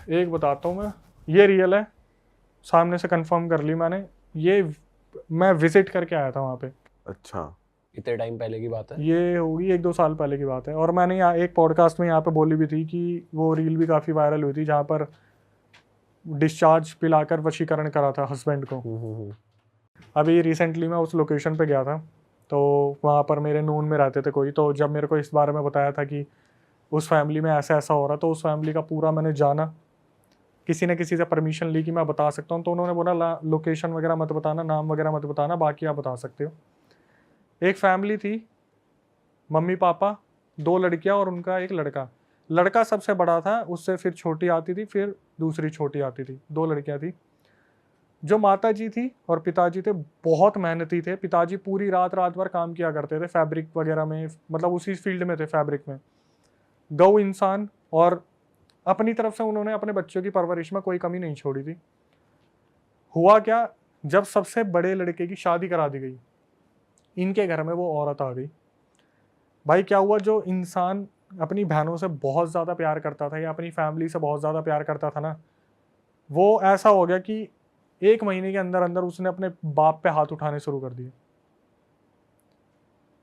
एक बताता हूँ मैं, ये रियल है, सामने से कंफर्म कर ली मैंने, ये मैं विजिट करके आया था वहाँ पे। अच्छा, इतने टाइम पहले की बात है? ये होगी 1-2 साल पहले की बात है। और मैंने यहाँ एक पॉडकास्ट में यहाँ पे बोली भी थी कि वो रील भी काफ़ी वायरल हुई थी जहाँ पर डिस्चार्ज पिलाकर वशीकरण करा था हस्बैंड को। अभी रिसेंटली मैं उस लोकेशन पे गया था, तो वहाँ पर मेरे नून में रहते थे कोई, तो जब मेरे को इस बारे में बताया था कि उस फैमिली में ऐसा ऐसा हो रहा, तो उस फैमिली का पूरा मैंने जाना, किसी न किसी से परमिशन ली कि मैं बता सकता हूँ, तो उन्होंने बोला लोकेशन वगैरह मत बताना, नाम वगैरह मत बताना, बाकी आप बता सकते हो। एक फैमिली थी, मम्मी पापा, 2 लड़कियां और उनका एक लड़का। लड़का सबसे बड़ा था, उससे फिर छोटी आती थी, फिर दूसरी छोटी आती थी, 2 लड़कियां थी। जो माता जी थी और पिताजी थे बहुत मेहनती थे। पिताजी पूरी रात रात भर काम किया करते थे फैब्रिक वगैरह में, मतलब उसी फील्ड में थे, फैब्रिक में। गौ इंसान, और अपनी तरफ से उन्होंने अपने बच्चों की परवरिश में कोई कमी नहीं छोड़ी थी। हुआ क्या, जब सबसे बड़े लड़के की शादी करा दी गई, इनके घर में वो औरत आ गई। भाई क्या हुआ, जो इंसान अपनी बहनों से बहुत ज़्यादा प्यार करता था या अपनी फैमिली से बहुत ज़्यादा प्यार करता था ना, वो ऐसा हो गया कि 1 महीने के अंदर अंदर उसने अपने बाप पे हाथ उठाने शुरू कर दिए।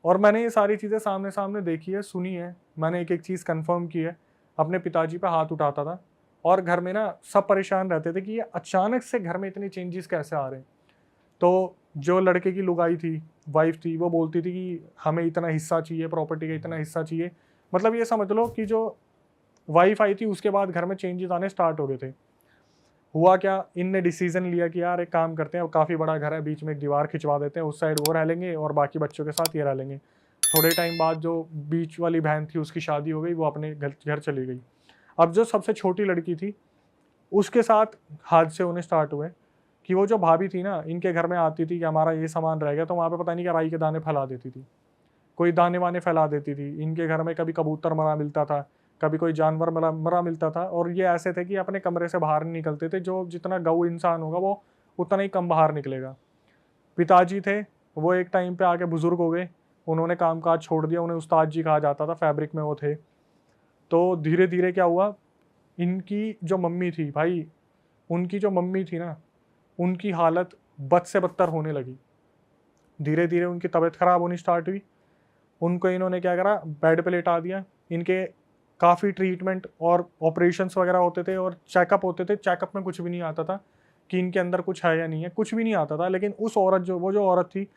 और मैंने ये सारी चीज़ें सामने सामने देखी है, सुनी है, मैंने एक एक चीज़ कंफर्म की है। अपने पिताजी पे हाथ उठाता था और घर में ना सब परेशान रहते थे कि ये अचानक से घर में इतने चेंजेस कैसे आ रहे हैं। तो जो लड़के की लुगाई थी, वाइफ थी, वो बोलती थी कि हमें इतना हिस्सा चाहिए, प्रॉपर्टी का इतना हिस्सा चाहिए। मतलब ये समझ लो कि जो वाइफ आई थी उसके बाद घर में चेंजेस आने स्टार्ट हो गए थे। हुआ क्या, इनने डिसीजन लिया कि यार एक काम करते हैं, काफ़ी बड़ा घर है, बीच में एक दीवार खिंचवा देते हैं, उस साइड वो रह लेंगे और बाकी बच्चों के साथ ये रह लेंगे। थोड़े टाइम बाद जो बीच वाली बहन थी उसकी शादी हो गई, वो अपने घर चली गई। अब जो सबसे छोटी लड़की थी उसके साथ हादसे होने स्टार्ट हुए कि वो जो भाभी थी ना, इनके घर में आती थी कि हमारा ये सामान रह गया, तो वहाँ पे पता नहीं क्या राई के दाने फैला देती थी, कोई दाने वाने फैला देती थी। इनके घर में कभी कबूतर मरा मिलता था, कभी कोई जानवर मरा मिलता था, और ये ऐसे थे कि अपने कमरे से बाहर नहीं निकलते थे। जो जितना गऊ इंसान होगा वो उतना ही कम बाहर निकलेगा। पिताजी थे, वो एक टाइम पे आके बुजुर्ग हो गए, उन्होंने काम काज छोड़ दिया, उन्हें उस्ताद जी कहा जाता था, फैब्रिक में वो थे। तो धीरे धीरे क्या हुआ, इनकी जो मम्मी थी भाई, उनकी जो मम्मी थी ना, उनकी हालत बद से बदतर होने लगी। धीरे धीरे उनकी तबीयत खराब होनी स्टार्ट हुई। उनको इन्होंने क्या करा, बेड पे लेटा दिया। इनके काफ़ी ट्रीटमेंट और ऑपरेशंस वगैरह होते थे और चेकअप होते थे। चेकअप में कुछ भी नहीं आता था कि इनके अंदर कुछ है या नहीं है, कुछ भी नहीं आता था। लेकिन उस औरत जो औरत थी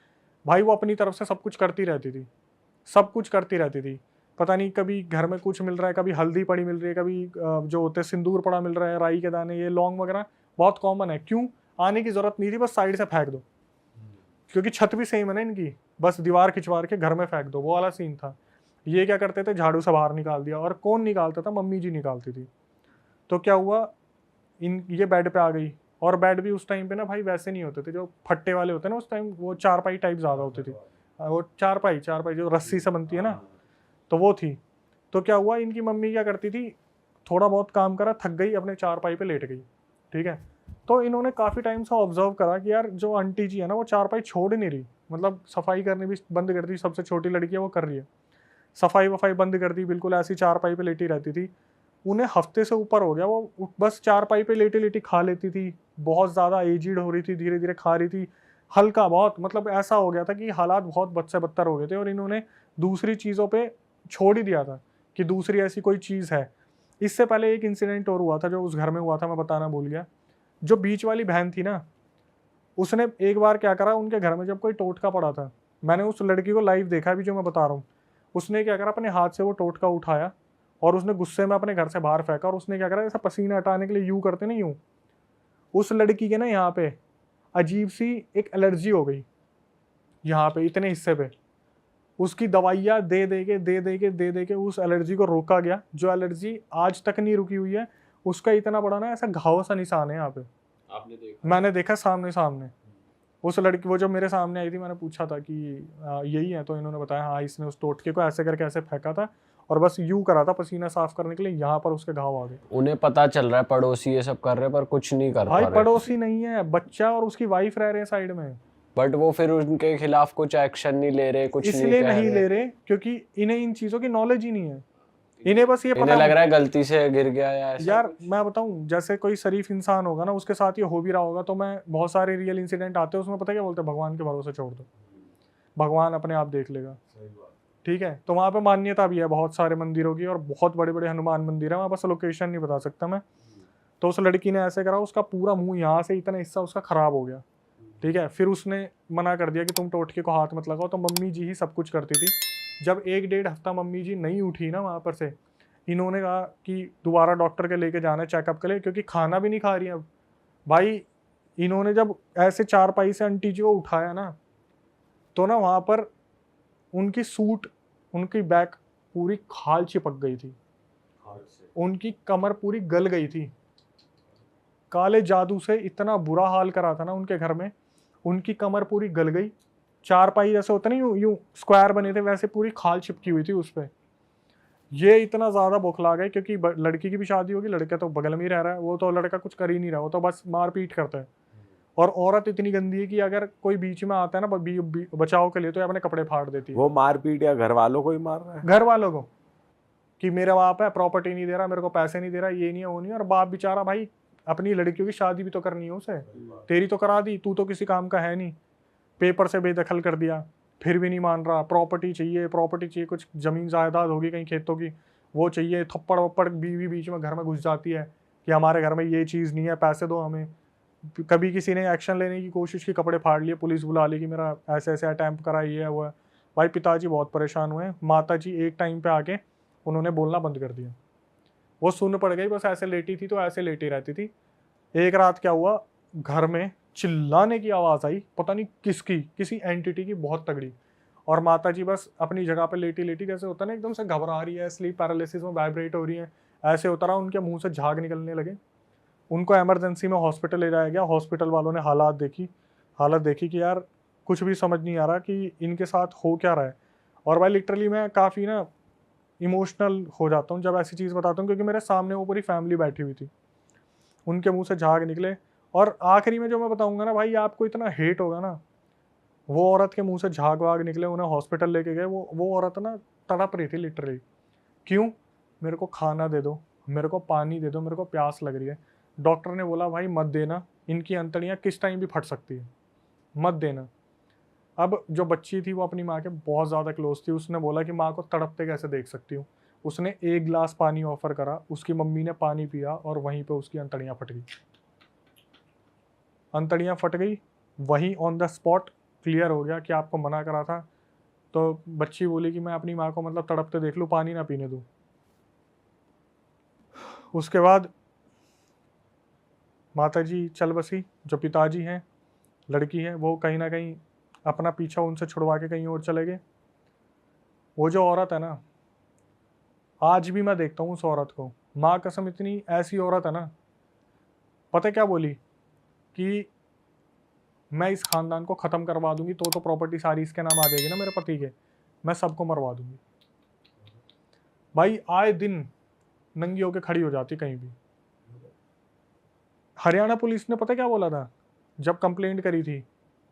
भाई, वो अपनी तरफ से सब कुछ करती रहती थी, सब कुछ करती रहती थी। पता नहीं कभी घर में कुछ मिल रहा है, कभी हल्दी पड़ी मिल रही है, कभी जो होते हैं सिंदूर पड़ा मिल रहा है, राई के दाने, ये लौंग वगैरह बहुत कॉमन है। क्यों, आने की जरूरत नहीं थी, बस साइड से फेंक दो, क्योंकि छत भी सेम है ना इनकी, बस दीवार खिंचवा के घर में फेंक दो, वो वाला सीन था। ये क्या करते थे, झाड़ू से बाहर निकाल दिया। और कौन निकालता था, मम्मी जी निकालती थी। तो क्या हुआ, ये बेड पे आ गई। और बेड भी उस टाइम पे ना भाई वैसे नहीं होते थे जो फट्टे वाले होते हैं ना, उस टाइम वो चारपाई टाइप ज़्यादा होती थी। वो चारपाई चारपाई जो रस्सी से बनती है ना, तो वो थी। तो क्या हुआ, इनकी मम्मी क्या करती थी, थोड़ा बहुत काम करा, थक गई, अपने चारपाई पे लेट गई, ठीक है। तो इन्होंने काफ़ी टाइम से ऑब्जर्व करा कि यार जो आंटी जी है ना, वो चारपाई छोड़ नहीं रही, मतलब सफाई करनी भी बंद कर दी। सबसे छोटी लड़की है वो कर रही है, सफाई वफाई बंद कर दी, बिल्कुल ऐसी चारपाई पे लेटी रहती थी। उन्हें हफ्ते से ऊपर हो गया, वो बस चारपाई पे लेटी लेटी खा लेती थी। बहुत ज़्यादा एजिड हो रही थी, धीरे धीरे खा रही थी, हल्का बहुत, मतलब ऐसा हो गया था कि हालात बहुत बद से बदतर हो गए थे। और इन्होंने दूसरी चीज़ों पे छोड़ ही दिया था कि दूसरी ऐसी कोई चीज़ है। इससे पहले एक इंसिडेंट और हुआ था जो उस घर में हुआ था, मैं बताना भूल गया। जो बीच वाली बहन थी ना, उसने एक बार क्या करा, उनके घर में जब कोई टोटका पड़ा था, मैंने उस लड़की को लाइव देखा भी जो मैं बता रहा हूँ। उसने क्या करा, अपने हाथ से वो टोटका उठाया और उसने गुस्से में अपने घर से बाहर फेंका। और उसने क्या करा, ऐसा पसीना हटाने के लिए यूं करते ना, यूं, उस लड़की के ना यहाँ पे अजीब सी एक एलर्जी हो गई, यहाँ पे इतने हिस्से पे। उसकी दवाइयाँ दे दे के उस एलर्जी को रोका गया, जो एलर्जी आज तक नहीं रुकी हुई है। उसका इतना बड़ा ना ऐसा घाव सा निशान है यहाँ पे, आपने देखा? मैंने देखा सामने सामने। उस लड़की, वो जो मेरे सामने आई थी, मैंने पूछा था कि यही है, तो इन्होंने बताया हाँ, इसने उस टोटके को ऐसे करके ऐसे फेंका था और बस यूं करा था पसीना साफ करने के लिए, यहाँ पर उसके घाव आ गए। उन्हें पता चल रहा है पड़ोसी ये सब कर रहे हैं पर कुछ नहीं कर भाई पा रहे। पड़ोसी नहीं है, बच्चा और उसकी वाइफ रह रहे हैं साइड में। बट वो फिर उनके खिलाफ कुछ एक्शन नहीं ले रहे, कुछ नहीं इसलिए कह नहीं रहे। ले रहे क्योंकि इन्हें इन चीज़ों की नॉलेज ही नहीं है। इन्हें बस ये इन्हें पता लग रहा है गलती से गिर गया या ऐसा यार कुछ। मैं बताऊं, जैसे कोई शरीफ इंसान होगा ना, उसके साथ ये हो भी रहा होगा, तो मैं बहुत सारे रियल इंसिडेंट आते हैं उसमें, पता है क्या बोलते हैं, भगवान के भरोसे छोड़ दो, भगवान अपने आप देख लेगा। ठीक है, तो वहाँ पे मान्यता भी है बहुत सारे मंदिरों की, और बहुत बड़े बड़े हनुमान मंदिर है वहाँ, बस लोकेशन नहीं बता सकता मैं। तो उस लड़की ने ऐसे करा, उसका पूरा मुंह यहाँ से इतना हिस्सा उसका खराब हो गया। ठीक है, फिर उसने मना कर दिया कि तुम टोटके को हाथ मत लगाओ, तो मम्मी जी ही सब कुछ करती थी। जब 1-1.5 हफ्ता मम्मी जी नहीं उठी ना वहाँ पर से, इन्होंने कहा कि दोबारा डॉक्टर के लेके जाना है चेकअप के लिए, क्योंकि खाना भी नहीं खा रही है अब। भाई इन्होंने जब ऐसे चारपाई से आंटी जी को उठाया ना, तो ना वहाँ पर उनकी सूट, उनकी बैक पूरी खाल चिपक गई थी, उनकी कमर पूरी गल गई थी। काले जादू से इतना बुरा हाल करा था ना उनके घर में, उनकी कमर पूरी गल गई। चारपाई जैसे होता नहीं, यूं यूं स्क्वायर बने थे, वैसे पूरी खाल चिपकी हुई थी उस पे। ये इतना ज्यादा बौखला गए, क्योंकि लड़की की भी शादी होगी, लड़का तो बगल में ही रह रहा है, वो तो लड़का कुछ कर ही नहीं रहा, वो तो बस मारपीट करता है। और औरत इतनी गंदी है कि अगर कोई बीच में आता है ना बचाव के लिए, तो ये अपने कपड़े फाड़ देती है। वो मारपीट या घर वालों को ही मार रहा है? घर वालों को, कि मेरा बाप है, प्रॉपर्टी नहीं दे रहा, मेरे को पैसे नहीं दे रहा, ये नहीं है वो नहीं है। और बाप बेचारा भाई, अपनी लड़कियों की शादी भी तो करनी है उसे, तेरी तो करा दी, तू तो किसी काम का है नहीं, पेपर से बेदखल कर दिया, फिर भी नहीं मान रहा, प्रॉपर्टी चाहिए, प्रॉपर्टी चाहिए, कुछ जमीन जायदाद होगी कहीं खेतों की, वो चाहिए। थप्पड़ वप्पड़ बीवी बीच में घर में घुस जाती है कि हमारे घर में ये चीज़ नहीं है, पैसे दो हमें। कभी किसी ने एक्शन लेने की कोशिश की, कपड़े फाड़ लिए, पुलिस बुला ली कि मेरा ऐसे ऐसे अटैम्प्ट करा, ये है वो है। भाई पिताजी बहुत परेशान हुए, माता जी एक टाइम पे आके उन्होंने बोलना बंद कर दिया, वो सुन पड़ गई, बस ऐसे लेटी थी तो ऐसे लेटी रहती थी। एक रात क्या हुआ, घर में चिल्लाने की आवाज़ आई, पता नहीं किसकी, किसी एंटिटी की, बहुत तगड़ी। और माता जी बस अपनी जगह पे लेटी लेटी, जैसे होता है ना एकदम से घबरा रही है, स्लीप पैरालिसिस में वाइब्रेट हो रही है, ऐसे होता रहा, उनके मुंह से झाग निकलने लगे। उनको इमरजेंसी में हॉस्पिटल ले जाया गया। हॉस्पिटल वालों ने हालत देखी कि यार कुछ भी समझ नहीं आ रहा कि इनके साथ हो क्या रहा है। और भाई लिटरली मैं काफ़ी ना इमोशनल हो जाता हूँ जब ऐसी चीज़ बताता हूँ, क्योंकि मेरे सामने वो पूरी फैमिली बैठी हुई थी, उनके मुंह से झाग निकले। और आखिरी में जो मैं बताऊंगा ना भाई, आपको इतना हेट होगा ना, वो औरत के मुंह से झाग वाग निकले, उन्हें हॉस्पिटल लेके गए, वो औरत ना तड़प रही थी लिटरली। क्यों? मेरे को खाना दे दो, मेरे को पानी दे दो, मेरे को प्यास लग रही है। डॉक्टर ने बोला भाई मत देना, इनकी अंतड़ियाँ किस टाइम भी फट सकती है, मत देना। अब जो बच्ची थी वो अपनी माँ के बहुत ज़्यादा क्लोज थी, उसने बोला कि माँ को तड़पते कैसे देख सकती हूँ। उसने 1 गिलास पानी ऑफर करा, उसकी मम्मी ने पानी पिया, और वहीं पे उसकी अंतड़ियाँ फट गई। अंतड़ियाँ फट गई, वहीं ऑन द स्पॉट क्लियर हो गया कि आपको मना करा था। तो बच्ची बोली कि मैं अपनी माँ को मतलब तड़पते देख लूँ, पानी ना पीने दूँ। उसके बाद माता जी चल बसी, जो पिताजी हैं, लड़की है, वो कहीं ना कहीं अपना पीछा उनसे छुड़वा के कहीं और चले गए। वो जो औरत है ना, आज भी मैं देखता हूँ उस औरत को, माँ कसम इतनी ऐसी औरत है ना, पता है क्या बोली कि मैं इस खानदान को ख़त्म करवा दूंगी, तो प्रॉपर्टी सारी इसके नाम आ जाएगी ना मेरे पति के, मैं सबको मरवा दूंगी। भाई आए दिन नंगी होके खड़ी हो जाती कहीं भी। हरियाणा पुलिस ने पता क्या बोला था जब कंप्लेंट करी थी,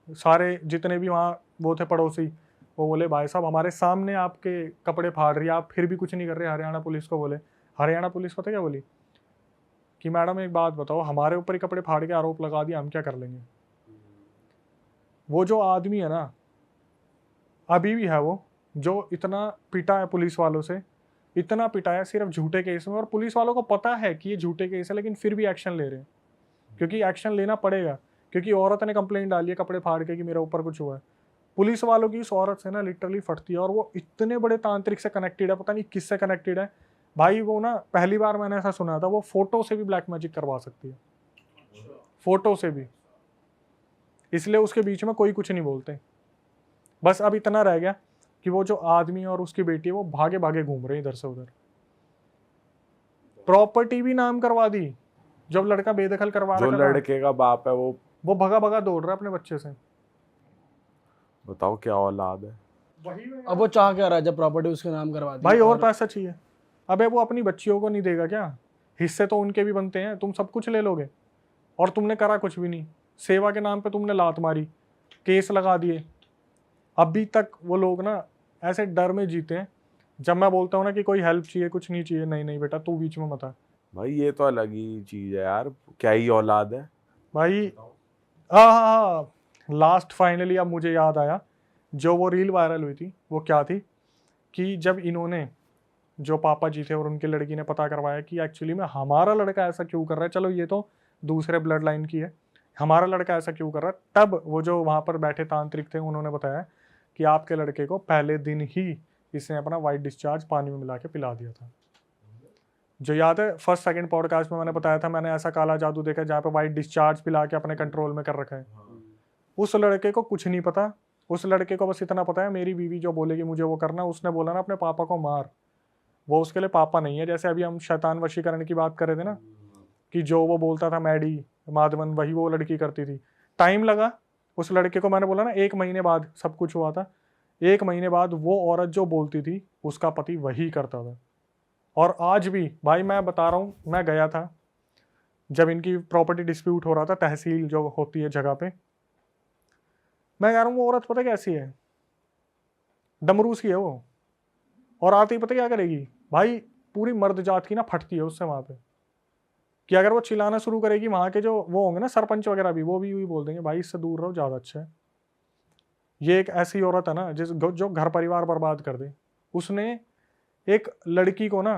सारे जितने भी वहाँ वो थे पड़ोसी, वो बोले भाई साहब हमारे सामने आपके कपड़े फाड़ रही है, आप फिर भी कुछ नहीं कर रहे। हरियाणा पुलिस को बोले, हरियाणा पुलिस पता क्या बोली कि मैडम एक बात बताओ, हमारे ऊपर ही कपड़े फाड़ के आरोप लगा दिया, हम क्या कर लेंगे। वो जो आदमी है ना, अभी भी है वो, जो इतना पिटा है पुलिस वालों से, इतना पिटा है सिर्फ झूठे केस में, और पुलिस वालों को पता है कि ये झूठे केस है, लेकिन फिर भी एक्शन ले रहे हैं, क्योंकि एक्शन लेना पड़ेगा, क्योंकि औरत ने कंप्लेंट डाली है कपड़े फाड़ के कि मेरे ऊपर कुछ हुआ है। पुलिस वालों की इस औरत से ना लिटरली फटती है, और वो इतने बड़े तांत्रिक से कनेक्टेड है, पता नहीं किससे कनेक्टेड है भाई। वो ना पहली बार मैंने ऐसा सुना था, वो फोटो से भी ब्लैक मैजिक करवा सकती है, फोटो से भी, इसलिए उसके बीच में कोई कुछ नहीं बोलते। बस अब इतना रह गया कि वो जो आदमी और उसकी बेटी है वो भागे भागे घूम रहे हैं इधर से उधर। प्रॉपर्टी भी नाम करवा दी, जब लड़का बेदखल करवा जो रखा था, लड़के का बाप है वो भगा भगा दौड़ रहा है अपने बच्चे से। बताओ क्या औलाद है। अब वो चाह क्या रहा है जब प्रॉपर्टी उसके नाम करवा दी? भाई और पैसा चाहिए। अबे वो अपनी बच्चियों को नहीं देगा क्या? हिस्से तो उनके भी बनते हैं, तुम सब कुछ ले लोगे, और तुमने करा कुछ भी नहीं। सेवा के नाम पे तुमने लात मारी, केस लगा दिए। अभी तक वो लोग ना ऐसे डर में जीते हैं, जब मैं बोलता हूँ ना कि कोई हेल्प चाहिए, कुछ नहीं चाहिए, नहीं नहीं बेटा तू बीच में मत आ। भाई ये तो अलग ही चीज है यार, क्या ही औलाद है। भाई हाँ हाँ हाँ, लास्ट फाइनली अब मुझे याद आया, जो वो रील वायरल हुई थी वो क्या थी कि जब इन्होंने, जो पापा जी थे और उनकी लड़की ने पता करवाया कि एक्चुअली में हमारा लड़का ऐसा क्यों कर रहा है, चलो ये तो दूसरे ब्लड लाइन की है, हमारा लड़का ऐसा क्यों कर रहा है, तब वो जो वहाँ पर बैठे तांत्रिक थे उन्होंने बताया कि आपके लड़के को पहले दिन ही इसने अपना वाइट डिस्चार्ज पानी में मिला के पिला दिया था। जो याद है फर्स्ट सेकंड पॉडकास्ट में मैंने बताया था, मैंने ऐसा काला जादू देखा जहाँ पे वाइट डिस्चार्ज पिला के अपने कंट्रोल में कर रखा है। उस लड़के को कुछ नहीं पता, उस लड़के को बस इतना पता है मेरी बीवी जो बोलेगी मुझे वो करना, उसने बोला ना अपने पापा को मार, वो उसके लिए पापा नहीं है। जैसे अभी हम शैतान वशीकरण की बात कर रहे थे ना, कि जो वो बोलता था मैडी माधवन, वही वो लड़की करती थी। टाइम लगा उस लड़के को, मैंने बोला ना 1 महीने बाद सब कुछ हुआ था। 1 महीने बाद वो औरत जो बोलती थी उसका पति वही करता था। और आज भी भाई मैं बता रहा हूँ, मैं गया था जब इनकी प्रॉपर्टी डिस्प्यूट हो रहा था, तहसील जो होती है जगह पे, मैं कह रहा हूँ वो औरत पता कैसी है, डमरूस की है वो। और आते ही पता क्या करेगी भाई, पूरी मर्द जात की ना फटती है उससे वहां पे, कि अगर वो चिल्लाना शुरू करेगी, वहां के जो वो होंगे ना सरपंच वगैरह भी, वो भी यूं बोल देंगे भाई इससे दूर रहो ज्यादा अच्छा है। ये एक ऐसी औरत है ना जो घर परिवार बर्बाद कर दे। उसने एक लड़की को ना,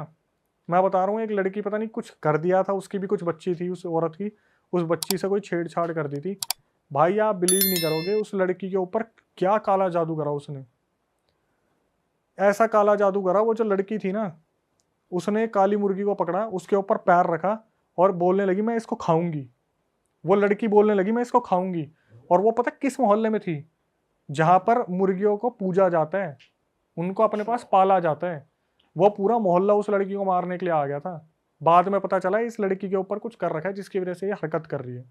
मैं बता रहा हूँ, एक लड़की पता नहीं कुछ कर दिया था, उसकी भी कुछ बच्ची थी उस औरत की, उस बच्ची से कोई छेड़छाड़ कर दी थी। भाई आप बिलीव नहीं करोगे उस लड़की के ऊपर क्या काला जादू करा उसने, ऐसा काला जादू करा। वो जो लड़की थी ना, उसने काली मुर्गी को पकड़ा, उसके ऊपर पैर रखा और बोलने लगी मैं इसको खाऊंगी। वो लड़की बोलने लगी मैं इसको खाऊंगी। और वो पता किस मोहल्ले में थी, जहां पर मुर्गियों को पूजा जाता है, उनको अपने पास पाला जाता है। वो पूरा मोहल्ला उस लड़की को मारने के लिए आ गया था। बाद में पता चला इस लड़की के ऊपर कुछ कर रखा है जिसकी वजह से ये हरकत कर रही है।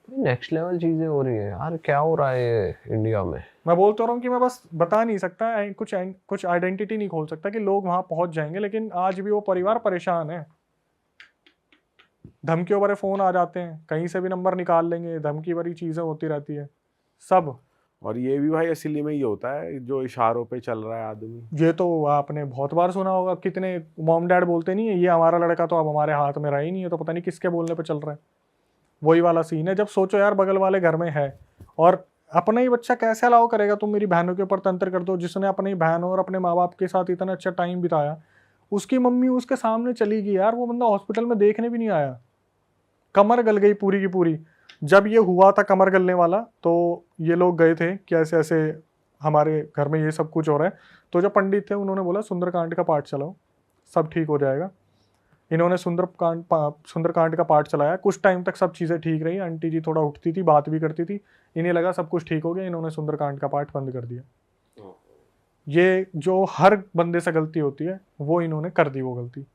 नेक्स्ट लेवल चीजें हो रही है यार, क्या हो रहा है इंडिया में। मैं बोलता रहा हूँ कि मैं बस बता नहीं सकता, कुछ आइडेंटिटी नहीं खोल सकता कि लोग वहां पहुंच जाएंगे, लेकिन आज भी वो परिवार परेशान है। धमकियों भरे फोन आ जाते हैं, कहीं से भी नंबर निकाल लेंगे, धमकी भरी चीजें होती रहती है सब। और ये भी भाई असली में ही होता है जो इशारों पे चल रहा है आदमी। ये तो आपने बहुत बार सुना होगा, कितने मॉम डैड बोलते नहीं है ये हमारा लड़का तो अब हमारे हाथ में रहा ही नहीं है, तो पता नहीं किसके बोलने पे चल रहा है। वही वाला सीन है। जब सोचो यार बगल वाले घर में है और अपना ही बच्चा कैसे अलाउ करेगा तुम मेरी बहनों के ऊपर तंत्र कर दो, जिसने अपनी बहनों और अपने माँ बाप के साथ इतना अच्छा टाइम बिताया, उसकी मम्मी उसके सामने चली गई यार, वो बंदा हॉस्पिटल में देखने भी नहीं आया, कमर गल गई पूरी की पूरी। जब ये हुआ था कमर गलने वाला, तो ये लोग गए थे कि ऐसे ऐसे हमारे घर में ये सब कुछ हो रहा है। तो जो पंडित थे उन्होंने बोला सुंदरकांड का पाठ चलाओ सब ठीक हो जाएगा। इन्होंने सुंदरकांड का पाठ चलाया, कुछ टाइम तक सब चीज़ें ठीक रही, आंटी जी थोड़ा उठती थी, बात भी करती थी, इन्हें लगा सब कुछ ठीक हो गया, इन्होंने सुंदरकांड का पाठ बंद कर दिया। ये जो हर बंदे से गलती होती है वो इन्होंने कर दी वो गलती,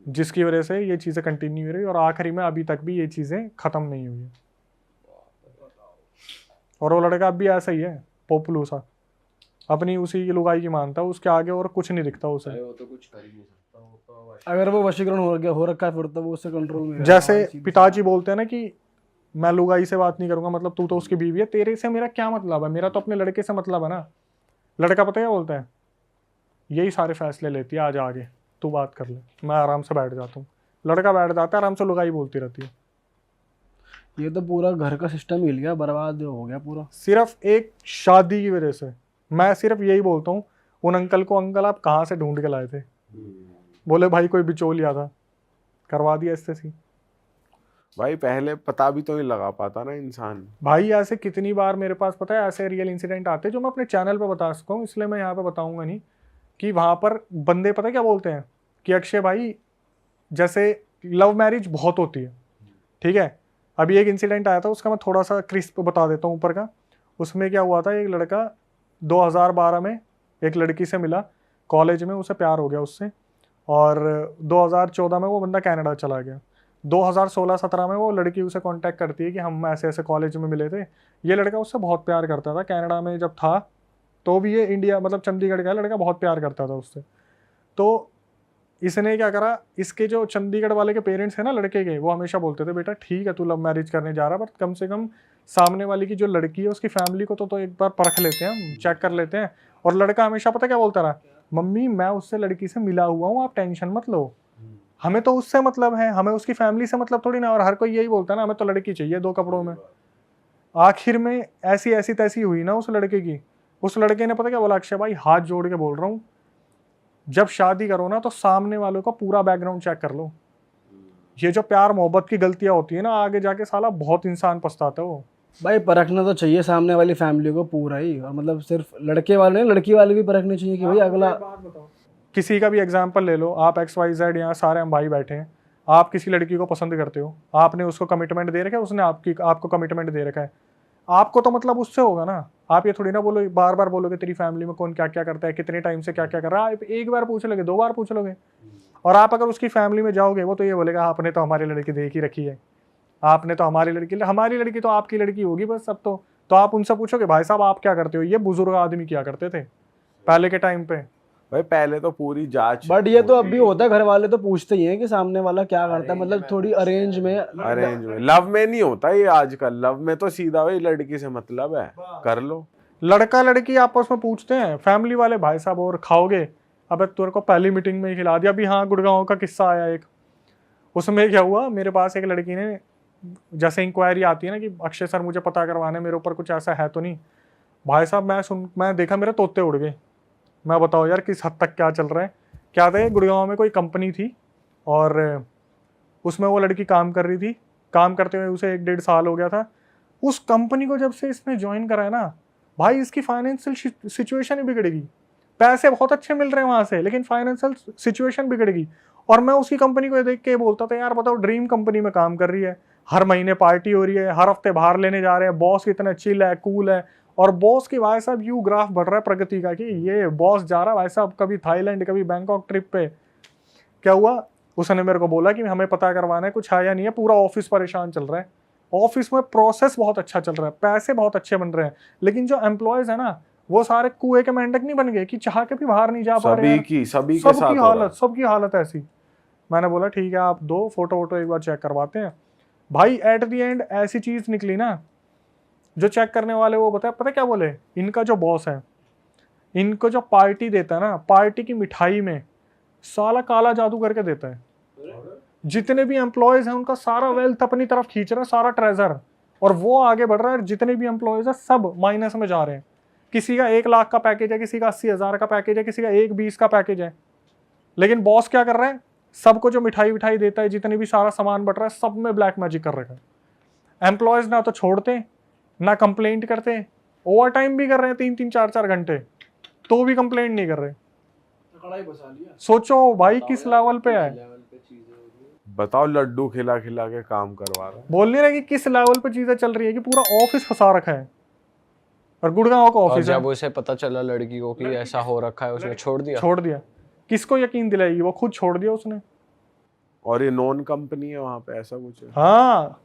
जिसकी वजह से ये चीज़ें कंटिन्यू हो रही और आखिरी में अभी तक भी ये चीज़ें ख़त्म नहीं हुई है। और वो लड़का अब भी ऐसा ही है, पोपलू सा, अपनी उसी की लुगाई की मानता है, उसके आगे और कुछ नहीं दिखता उसे। वो तो कुछ कर ही नहीं सकता, वो तो अगर वो वशीकरण हो रखा है फिर तो वो उससे कंट्रोल में जैसे पिताजी बोलते हैं ना कि मैं लुगाई से बात नहीं करूंगा, मतलब तू तो उसकी बीवी है, तेरे से मेरा क्या मतलब है, मेरा तो अपने लड़के से मतलब है ना। लड़का पता है क्या बोलता है, यही सारे फैसले लेती है, आज आगे तू बात कर ले, मैं आराम से बैठ जाता हूँ। लड़का बैठ जाता है आराम से, लुगाई बोलती रहती है। ये तो पूरा घर का सिस्टम हिल गया, बर्बाद हो गया पूरा, सिर्फ एक शादी की वजह से। मैं सिर्फ यही बोलता हूँ उन अंकल को, अंकल आप कहाँ से ढूंढ के लाए थे? बोले भाई कोई बिचौलिया था, करवा दिया इससे सी। भाई पहले पता भी तो नहीं लगा पाता ना इंसान। भाई ऐसे कितनी बार मेरे पास पता है ऐसे रियल इंसिडेंट आते हैं जो मैं अपने चैनल पे बता सकता हूँ, इसलिए मैं यहाँ पे बताऊंगा नहीं, कि वहाँ पर बंदे पता है क्या बोलते हैं कि अक्षय भाई जैसे लव मैरिज बहुत होती है, ठीक है। अभी एक इंसिडेंट आया था, उसका मैं थोड़ा सा क्रिस्प बता देता हूँ ऊपर का। उसमें क्या हुआ था, एक लड़का 2012 में एक लड़की से मिला कॉलेज में, उसे प्यार हो गया उससे, और 2014 में वो बंदा कनाडा चला गया। 2016-17 में वो लड़की उसे कांटेक्ट करती है कि हम ऐसे ऐसे कॉलेज में मिले थे। ये लड़का उससे बहुत प्यार करता था, कनाडा में जब था तो भी ये इंडिया मतलब चंडीगढ़ का लड़का बहुत प्यार करता था उससे। तो इसने क्या करा, इसके जो चंडीगढ़ वाले के पेरेंट्स हैं ना लड़के के, वो हमेशा बोलते थे बेटा ठीक है तू लव मैरिज करने जा रहा है, बट कम से कम सामने वाली की जो लड़की है उसकी फैमिली को तो एक बार परख लेते हैं, हम चेक कर लेते हैं। और लड़का हमेशा पता क्या बोलता रहा, मम्मी मैं उससे लड़की से मिला हुआ हूँ, आप टेंशन मत लो, हमें तो उससे मतलब है, हमें उसकी फैमिली से मतलब थोड़ी ना। और हर कोई यही बोलता है ना, हमें तो लड़की चाहिए 2 कपड़ों में। आखिर में ऐसी तैसी हुई ना उस लड़के की, उस लड़के ने पता क्या बोला, अक्षय भाई हाथ जोड़ के बोल रहा हूँ, जब शादी करो ना तो सामने वालों का पूरा बैकग्राउंड चेक कर लो। ये जो प्यार मोहब्बत की गलतियां होती है ना, आगे जाके साला बहुत इंसान पछताता है वो। भाई परखना तो चाहिए सामने वाली फैमिली को पूरा ही, और मतलब सिर्फ लड़के वाले नहीं, लड़की वाले भी परखने चाहिए कि भाई अगला। किसी का भी एग्जाम्पल ले लो, आप XYZ यहाँ सारे हम भाई बैठे हैं, आप किसी लड़की को पसंद करते हो, आपने उसको कमिटमेंट दे रखा है, उसने आपको कमिटमेंट दे रखा है, आपको तो मतलब उससे होगा ना। आप ये थोड़ी ना बोलो बार बार बोलोगे तेरी फैमिली में कौन क्या क्या करता है, कितने टाइम से क्या क्या कर रहा है, आप एक बार पूछ लोगे, 2 बार पूछ लोगे। और आप अगर उसकी फैमिली में जाओगे, वो तो ये बोलेगा आपने तो हमारी लड़की देख ही रखी है, आपने तो हमारी लड़की तो आपकी लड़की होगी बस सब। तो आप उनसे पूछोगे भाई साहब आप क्या करते हो, ये बुजुर्ग आदमी क्या करते थे पहले के टाइम पे। भाई पहले तो पूरी जांच। बट ये तो अब भी होता है, घर वाले तो पूछते ही हैं कि सामने वाला क्या करता है, मतलब थोड़ी अरेंज में। लव में नहीं होता ये आजकल, लव में तो सीधा भाई लड़की से मतलब है, कर लो। लड़का लड़की आपस में पूछते हैं, फैमिली वाले भाई साहब और खाओगे, अबे तेरे को पहली मीटिंग में ही खिला दिया। अभी हाँ गुड़गांव का किस्सा आया एक, उसमें क्या हुआ, मेरे पास एक लड़की ने, जैसे इंक्वायरी आती है ना कि अक्षय सर मुझे पता करवाना है, मेरे ऊपर कुछ ऐसा है तो नहीं। भाई साहब मैं देखा मेरे तोते उड़ गए। मैं बताओ यार किस हद तक क्या चल रहा है। क्या था, गुड़गांव में कोई कंपनी थी और उसमें वो लड़की काम कर रही थी, काम करते हुए उसे 1-1.5 साल हो गया था। उस कंपनी को जब से इसने ज्वाइन करा है ना भाई, इसकी फाइनेंशियल सिचुएशन ही बिगड़ेगी। पैसे बहुत अच्छे मिल रहे हैं वहां से, लेकिन फाइनेंशियल सिचुएशन बिगड़ेगी। और मैं उसकी कंपनी को देख के बोलता था यार बताओ ड्रीम कंपनी में काम कर रही है, हर महीने पार्टी हो रही है, हर हफ्ते बाहर लेने जा रहे हैं, बॉस कितना चिल है, कूल है। और बॉस की भाई साहब यू ग्राफ बढ़ रहा है प्रगति का कि ये बॉस जा रहा है भाई साहब कभी थाईलैंड कभी बैंकॉक ट्रिप पे। क्या हुआ, उसने मेरे को बोला कि हमें पता करवाना है, कुछ आया नहीं है, पूरा ऑफिस परेशान चल रहा है, ऑफिस में प्रोसेस बहुत अच्छा चल रहा है, पैसे बहुत अच्छे बन रहे हैं, लेकिन जो एम्प्लॉयज है ना वो सारे कुएं के मेंढक नहीं बन गए कि चाह के भी बाहर नहीं जा पा रहे हैं। सबकी हालत ऐसी। मैंने बोला ठीक है आप दो फोटो वोटो एक बार चेक करवाते हैं। भाई एट द एंड ऐसी चीज निकली ना, जो चेक करने वाले वो पता क्या बोले, इनका जो बॉस है इनको जो पार्टी देता है ना, पार्टी की मिठाई में साला काला जादू करके देता है। जितने भी एम्प्लॉयज हैं उनका सारा वेल्थ अपनी तरफ खींच रहा है, सारा ट्रेजर, और वो आगे बढ़ रहा है। जितने भी एम्प्लॉयज है सब माइनस में जा रहे हैं। किसी का 1 लाख का पैकेज है, किसी का 80,000 का पैकेज है, किसी का 1-20 का पैकेज है, लेकिन बॉस क्या कर रहा है, सबको जो मिठाई विठाई देता है, जितने भी सारा सामान बट रहा है, सब में ब्लैक मैजिक कर रखा है। एम्प्लॉयज ना तो छोड़ते ना कंप्लेंट करते, ओवर टाइम भी कर रहे हैं 3-3 4-4 घंटे, तो भी कंप्लेंट नहीं कर रहे। सोचो भाई किस लेवल पे है, बताओ लड्डू खिला खिला के काम करवा रहा है। बोल नहीं रहे कि किस लेवल पे चीजें चल रही है कि पूरा ऑफिस फंसा रखा है। और गुड़गांव का और ऑफिस है। जब उसे पता चला लड़की को कि ऐसा हो रखा है, उसने छोड़ दिया। किसको यकीन दिलाएगी, वो खुद छोड़ दिया उसने। और ये नॉन कंपनी है वहां पे, ऐसा कुछ है। हाँ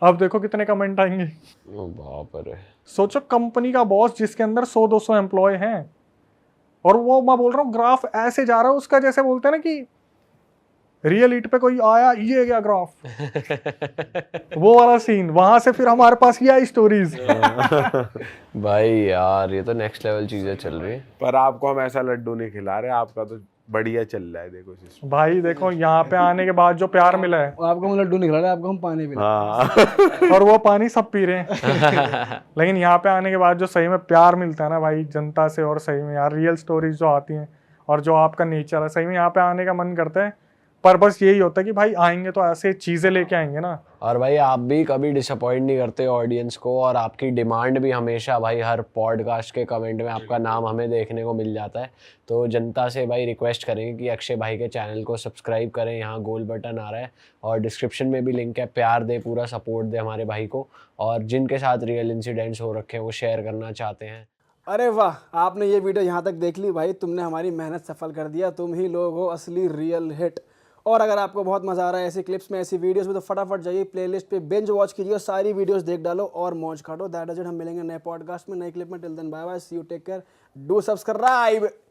अब देखो कितने कमेंट आएंगे। ओ बाप रे। सोचो कंपनी का बॉस जिसके अंदर 100-200 एम्प्लॉय हैं, और वो मैं बोल रहा हूँ ग्राफ ऐसे जा रहा है उसका, जैसे बोलते हैं ना कि रियल इट पे कोई आया ये गया ग्राफ वो वाला सीन। वहां से फिर हमारे पास ये आई स्टोरीज। भाई यार ये तो नेक्स्ट लेवल चीजें चल रही है। पर आपको हम ऐसा लड्डू नहीं खिला रहे, आपका तो बढ़िया चल रहा है। देखो सिस्टम भाई देखो यहाँ पे आने के बाद जो प्यार मिला है, आपको हम लड्डू निकला रहे हैं, आपको हम पानी पिला। हाँ और वो पानी सब पी रहे हैं लेकिन यहाँ पे आने के बाद जो सही में प्यार मिलता है ना भाई जनता से, और सही में यार रियल स्टोरीज जो आती हैं और जो आपका नेचर है, सही में यहाँ पे आने का मन करता है। पर बस यही होता है कि भाई आएंगे तो ऐसे चीजें लेके आएंगे ना। और भाई आप भी कभी डिसअपॉइंट नहीं करते ऑडियंस को, और आपकी डिमांड भी हमेशा भाई हर पॉडकास्ट के कमेंट में आपका नाम हमें देखने को मिल जाता है। तो जनता से भाई रिक्वेस्ट करेंगे कि अक्षय भाई के चैनल को सब्सक्राइब करें, यहाँ गोल बटन आ रहा है और डिस्क्रिप्शन में भी लिंक है। प्यार दे, पूरा सपोर्ट दे हमारे भाई को, और जिनके साथ रियल इंसिडेंट्स हो रखे हैं वो शेयर करना चाहते हैं। अरे वाह, आपने ये वीडियो यहाँ तक देख ली भाई, तुमने हमारी मेहनत सफल कर दिया। तुम ही लोग हो असली रियल हिट। और अगर आपको बहुत मजा आ रहा है ऐसी क्लिप्स में, ऐसी वीडियोस में, तो फटाफट जाइए प्लेलिस्ट पे बिंज वॉच कीजिए, सारी वीडियोस देख डालो और मौज काटो। That is it. हम मिलेंगे नए पॉडकास्ट में, नए क्लिप में। Till then bye bye, see you, take care, do subscribe.